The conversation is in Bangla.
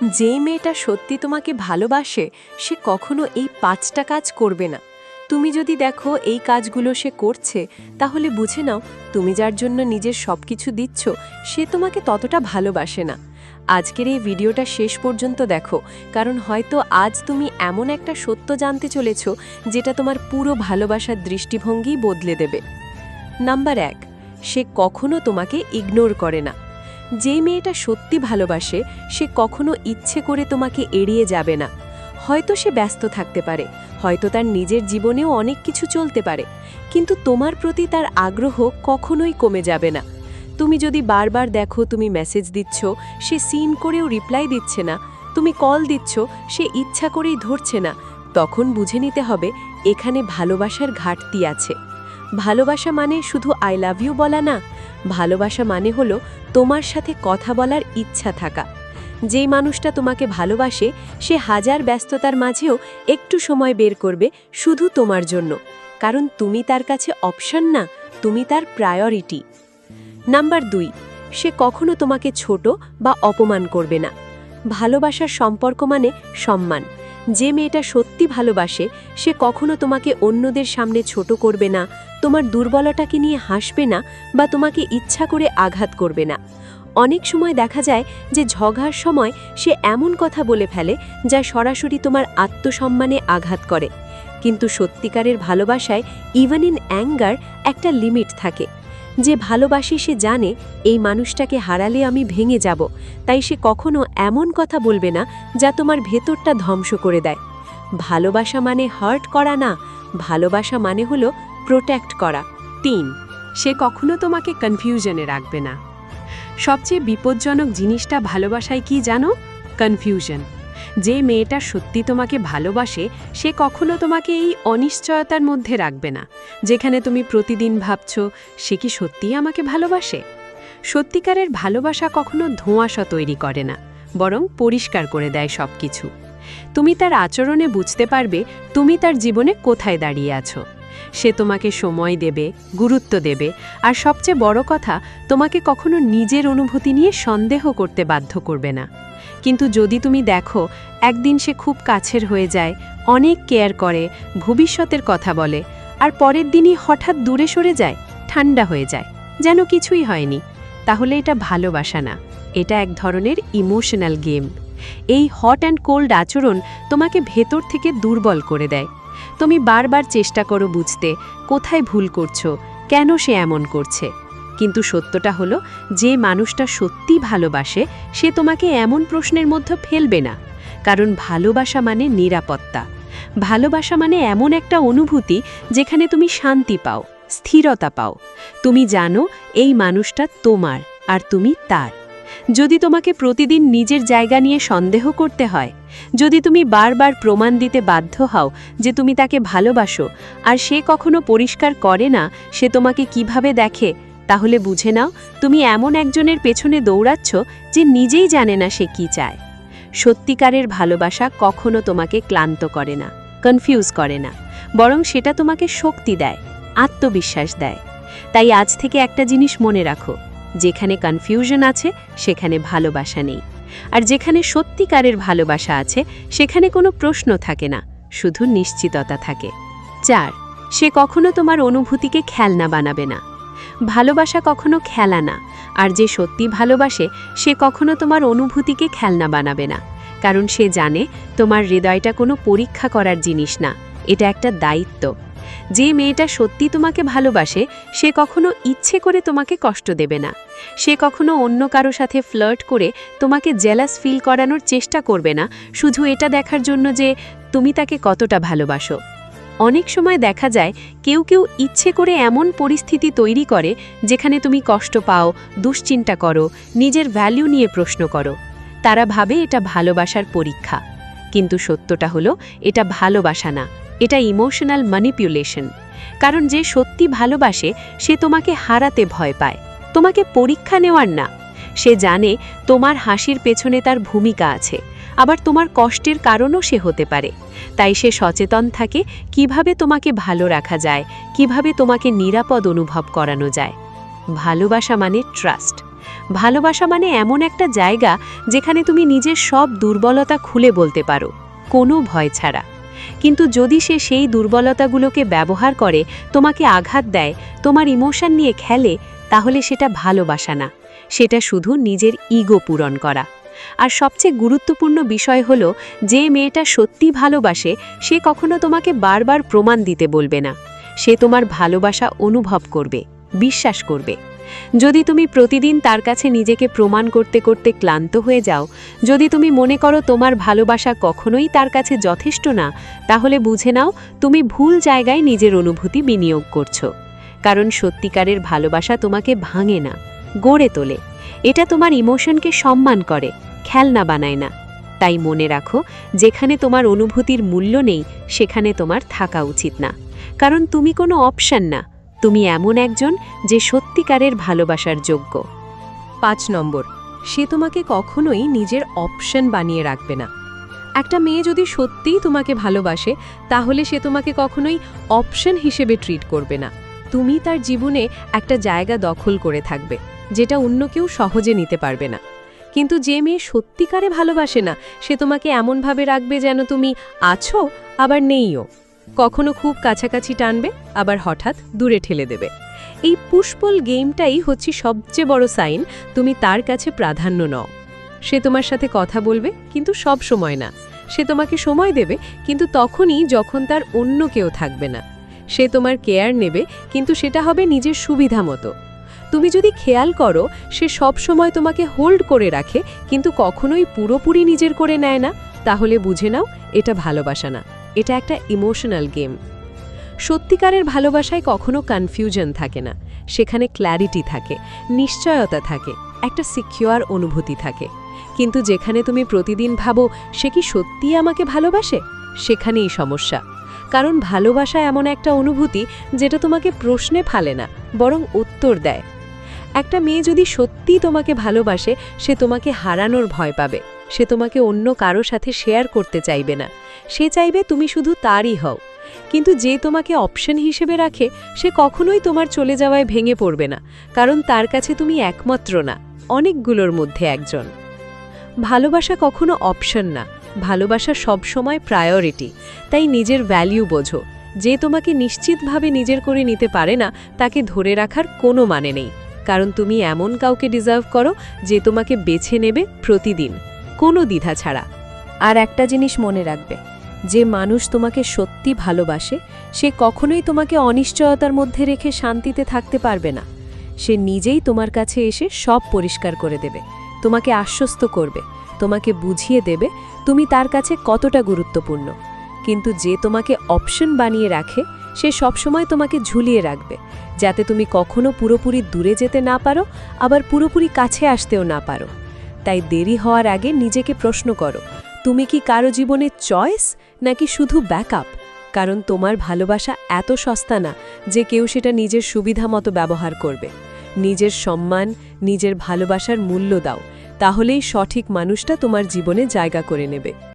যে মেয়েটা সত্যি তোমাকে ভালোবাসে সে কখনো এই ৫টা কাজ করবে না। তুমি যদি দেখো এই কাজগুলো সে করছে, তাহলে বুঝে নাও তুমি যার জন্য নিজের সবকিছু দিচ্ছ সে তোমাকে ততটা ভালোবাসে না। আজকের এই ভিডিওটা শেষ পর্যন্ত দেখো, কারণ হয়তো আজ তুমি এমন একটা সত্য জানতে চলেছ যেটা তোমার পুরো ভালোবাসার দৃষ্টিভঙ্গি বদলে দেবে। নাম্বার ১, সে কখনো তোমাকে ইগনোর করে না। যে মেয়েটা সত্যি ভালোবাসে সে কখনো ইচ্ছে করে তোমাকে এড়িয়ে যাবে না। হয়তো সে ব্যস্ত থাকতে পারে, হয়তো তার নিজের জীবনেও অনেক কিছু চলতে পারে, কিন্তু তোমার প্রতি তার আগ্রহ কখনোই কমে যাবে না। তুমি যদি বারবার দেখো তুমি মেসেজ দিচ্ছ, সে সিন করেও রিপ্লাই দিচ্ছে না, তুমি কল দিচ্ছ, সে ইচ্ছা করেই ধরছে না, তখন বুঝে নিতে হবে এখানে ভালোবাসার ঘাটতি আছে। ভালোবাসা মানে শুধু আই লাভ ইউ বলা না, ভালোবাসা মানে হলো তোমার সাথে কথা বলার ইচ্ছা থাকা। যেই মানুষটা তোমাকে ভালোবাসে সে হাজার ব্যস্ততার মাঝেও একটু সময় বের করবে শুধু তোমার জন্য, কারণ তুমি তার কাছে অপশন না, তুমি তার প্রায়োরিটি। নাম্বার ২, সে কখনো তোমাকে ছোট বা অপমান করবে না। ভালোবাসার সম্পর্ক মানে সম্মান। যে মেয়েটা সত্যি ভালোবাসে সে কখনো তোমাকে অন্যদের সামনে ছোট করবে না, তোমার দুর্বলতাকে নিয়ে হাসবে না বা তোমাকে ইচ্ছা করে আঘাত করবে না। অনেক সময় দেখা যায় যে ঝগড়ার সময় সে এমন কথা বলে ফেলে যা সরাসরি তোমার আত্মসম্মানে আঘাত করে, কিন্তু সত্যিকারের ভালোবাসায় ইভেন ইন অ্যাঙ্গার একটা লিমিট থাকে। যে ভালোবাসে সে জানে এই মানুষটাকে হারালে আমি ভেঙে যাব, তাই সে কখনো এমন কথা বলবে না যা তোমার ভেতরটা ধ্বংস করে দেয়। ভালোবাসা মানে হার্ট করা না, ভালোবাসা মানে হলো প্রোটেক্ট করা। ৩, সে কখনো তোমাকে কনফিউশনে রাখবে না। সবচেয়ে বিপজ্জনক জিনিসটা ভালোবাসায় কি জানো? কনফিউশন। যে মেয়েটা সত্যি তোমাকে ভালোবাসে সে কখনো তোমাকে এই অনিশ্চয়তার মধ্যে রাখবে না, যেখানে তুমি প্রতিদিন ভাবছো সে কি সত্যিই আমাকে ভালোবাসে। সত্যিকারের ভালোবাসা কখনো ধোঁয়াশা তৈরি করে না, বরং পরিষ্কার করে দেয় সব কিছু। তুমি তার আচরণে বুঝতে পারবে তুমি তার জীবনে কোথায় দাঁড়িয়ে আছো। সে তোমাকে সময় দেবে, গুরুত্ব দেবে, আর সবচেয়ে বড় কথা তোমাকে কখনো নিজের অনুভূতি নিয়ে সন্দেহ করতে বাধ্য করবে না। কিন্তু যদি তুমি দেখো একদিন সে খুব কাছের হয়ে যায়, অনেক কেয়ার করে, ভবিষ্যতের কথা বলে, আর পরের দিনই হঠাৎ দূরে সরে যায়, ঠান্ডা হয়ে যায়, যেন কিছুই হয়নি, তাহলে এটা ভালোবাসা না, এটা এক ধরনের ইমোশনাল গেম। এই হট অ্যান্ড কোল্ড আচরণ তোমাকে ভেতর থেকে দুর্বল করে দেয়। তুমি বারবার চেষ্টা করো বুঝতে কোথায় ভুল করছো, কেন সে এমন করছে। কিন্তু সত্যটা হলো যে মানুষটা সত্যি ভালোবাসে সে তোমাকে এমন প্রশ্নের মধ্যে ফেলবে না, কারণ ভালোবাসা মানে নিরাপত্তা। ভালোবাসা মানে এমন একটা অনুভূতি যেখানে তুমি শান্তি পাও, স্থিরতা পাও। তুমি জানো এই মানুষটা তোমার আর তুমি তার। যদি তোমাকে প্রতিদিন নিজের জায়গা নিয়ে সন্দেহ করতে হয়, যদি তুমি বারবার প্রমাণ দিতে বাধ্য হও যে তুমি তাকে ভালোবাসো, আর সে কখনো পরিষ্কার করে না সে তোমাকে কিভাবে দেখে, তাহলে বুঝে নাও তুমি এমন একজনের পেছনে দৌড়াচ্ছ যে নিজেই জানে না সে কি চায়। সত্যিকারের ভালোবাসা কখনো তোমাকে ক্লান্ত করে না, কনফিউজ করে না, বরং সেটা তোমাকে শক্তি দেয়, আত্মবিশ্বাস দেয়। তাই আজ থেকে একটা জিনিস মনে রাখো, যেখানে কনফিউশন আছে সেখানে ভালোবাসা নেই, আর যেখানে সত্যিকারের ভালোবাসা আছে সেখানে কোনো প্রশ্ন থাকে না, শুধু নিশ্চিততা থাকে। ৪, সে কখনো তোমার অনুভূতিকে খেলনা বানাবে না। ভালোবাসা কখনো খেলা না, আর যে সত্যি ভালোবাসে সে কখনো তোমার অনুভূতিকে খেলনা বানাবে না, কারণ সে জানে তোমার হৃদয়টা কোনো পরীক্ষা করার জিনিস না, এটা একটা দায়িত্ব। যে মেয়েটা সত্যি তোমাকে ভালোবাসে সে কখনো ইচ্ছে করে তোমাকে কষ্ট দেবে না। সে কখনো অন্য কারো সাথে ফ্লার্ট করে তোমাকে জেলাস ফিল করানোর চেষ্টা করবে না, শুধু এটা দেখার জন্য যে তুমি তাকে কতটা ভালোবাসো। অনেক সময় দেখা যায় কেউ কেউ ইচ্ছে করে এমন পরিস্থিতি তৈরি করে যেখানে তুমি কষ্ট পাও, দুশ্চিন্তা করো, নিজের ভ্যালু নিয়ে প্রশ্ন করো। তারা ভাবে এটা ভালোবাসার পরীক্ষা, কিন্তু সত্যটা হলো এটা ভালোবাসা না, এটা ইমোশনাল ম্যানিপুলেশন। কারণ যে সত্যি ভালোবাসে সে তোমাকে হারাতে ভয় পায়, তোমাকে পরীক্ষা নেওয়ার না। সে জানে তোমার হাসির পেছনে তার ভূমিকা আছে, আবার তোমার কষ্টের কারণও সে হতে পারে। তাই সে সচেতন থাকে কিভাবে তোমাকে ভালো রাখা যায়, কিভাবে তোমাকে নিরাপদ অনুভব করানো যায়। ভালোবাসা মানে ট্রাস্ট। ভালোবাসা মানে এমন একটা জায়গা যেখানে তুমি নিজের সব দুর্বলতা খুলে বলতে পারো, কোনো ভয় ছাড়া। কিন্তু যদি সে সেই দুর্বলতাগুলোকে ব্যবহার করে, তোমাকে আঘাত দেয়, তোমার ইমোশন নিয়ে খেলে, তাহলে সেটা ভালোবাসা না, সেটা শুধু নিজের ইগো পূরণ করা। আর সবচেয়ে গুরুত্বপূর্ণ বিষয় হলো, যে মেয়েটা সত্যি ভালোবাসে সে কখনো তোমাকে বারবার প্রমাণ দিতে বলবে না। সে তোমার ভালোবাসা অনুভব করবে, বিশ্বাস করবে। যদি তুমি প্রতিদিন তার কাছে নিজেকে প্রমাণ করতে করতে ক্লান্ত হয়ে যাও, যদি তুমি মনে করো তোমার ভালোবাসা কখনোই তার কাছে যথেষ্ট না, তাহলে বুঝে নাও তুমি ভুল জায়গায় নিজের অনুভূতি বিনিয়োগ করছো। কারণ সত্যিকারের ভালোবাসা তোমাকে ভাঙে না, গড়ে তোলে। এটা তোমার ইমোশনকে সম্মান করে, খেলনা বানায় না। তাই মনে রাখো, যেখানে তোমার অনুভূতির মূল্য নেই সেখানে তোমার থাকা উচিত না। কারণ তুমি কোনো অপশন না, তুমি এমন একজন যে সত্যিকারের ভালোবাসার যোগ্য। 5 নম্বর, সে তোমাকে কখনোই নিজের অপশন বানিয়ে রাখবে না। একটা মেয়ে যদি সত্যিই তোমাকে ভালোবাসে, তাহলে সে তোমাকে কখনোই অপশন হিসেবে ট্রিট করবে না। তুমি তার জীবনে একটা জায়গা দখল করে থাকবে, যেটা অন্য কেউ সহজে নিতে পারবে না। কিন্তু যে মেয়ে সত্যিকারে ভালোবাসে না, সে তোমাকে এমনভাবে রাখবে যেন তুমি আছো আবার নেইও। কখনো খুব কাছাকাছি টানবে, আবার হঠাৎ দূরে ঠেলে দেবে। এই পুষ্পল গেমটাই হচ্ছে সবচেয়ে বড় সাইন তুমি তার কাছে প্রাধান্য নাও। সে তোমার সাথে কথা বলবে, কিন্তু সব সময় না। সে তোমাকে সময় দেবে, কিন্তু তখনই যখন তার অন্য কেউ থাকবে না। সে তোমার কেয়ার নেবে, কিন্তু সেটা হবে নিজের সুবিধা মতো। তুমি যদি খেয়াল করো, সে সব সময় তোমাকে হোল্ড করে রাখে, কিন্তু কখনোই পুরোপুরি নিজের করে নেয় না, তাহলে বুঝে নাও এটা ভালোবাসা না, এটা একটা ইমোশনাল গেম। সত্যিকারের ভালোবাসায় কখনো কনফিউশন থাকে না, সেখানে ক্ল্যারিটি থাকে, নিশ্চয়তা থাকে, একটা সিকিউর অনুভূতি থাকে। কিন্তু যেখানে তুমি প্রতিদিন ভাবো সে কি সত্যিই আমাকে ভালোবাসে, সেখানেই সমস্যা। কারণ ভালোবাসা এমন একটা অনুভূতি যেটা তোমাকে প্রশ্নে ফেলে না, বরং উত্তর দেয়। একটা মেয়ে যদি সত্যিই তোমাকে ভালোবাসে, সে তোমাকে হারানোর ভয় পাবে। সে তোমাকে অন্য কারো সাথে শেয়ার করতে চাইবে না, সে চাইবে তুমি শুধু তারই হও। কিন্তু যে তোমাকে অপশন হিসেবে রাখে, সে কখনোই তোমার চলে যাওয়ায় ভেঙে পড়বে না, কারণ তার কাছে তুমি একমাত্র না, অনেকগুলোর মধ্যে একজন। ভালোবাসা কখনো অপশন না, ভালোবাসা সবসময় প্রায়োরিটি। তাই নিজের ভ্যালিউ বোঝো। যে তোমাকে নিশ্চিতভাবে নিজের করে নিতে পারে না, তাকে ধরে রাখার কোনো মানে নেই। কারণ তুমি এমন কাউকে ডিজার্ভ করো যে তোমাকে বেছে নেবে প্রতিদিন, কোনো দ্বিধা ছাড়া। আর একটা জিনিস মনে রাখবে, যে মানুষ তোমাকে সত্যি ভালোবাসে, সে কখনোই তোমাকে অনিশ্চয়তার মধ্যে রেখে শান্তিতে থাকতে পারবে না। সে নিজেই তোমার কাছে এসে সব পরিষ্কার করে দেবে, তোমাকে আশ্বস্ত করবে, তোমাকে বুঝিয়ে দেবে তুমি তার কাছে কতটা গুরুত্বপূর্ণ। কিন্তু যে তোমাকে অপশন বানিয়ে রাখে, সে সবসময় তোমাকে ঝুলিয়ে রাখবে, যাতে তুমি কখনো পুরোপুরি দূরে যেতে না পারো, আবার পুরোপুরি কাছে আসতেও না পারো। তাই দেরি হওয়ার আগে নিজেকে প্রশ্ন করো, তুমি কি কারো জীবনের চয়েস নাকি শুধু ব্যাকআপ? কারণ তোমার ভালোবাসা এত সস্তা না যে কেউ সেটা নিজের সুবিধা মতো ব্যবহার করবে। নিজের সম্মান, নিজের ভালোবাসার মূল্য দাও, তাহলেই সঠিক মানুষটা তোমার জীবনে জায়গা করে নেবে।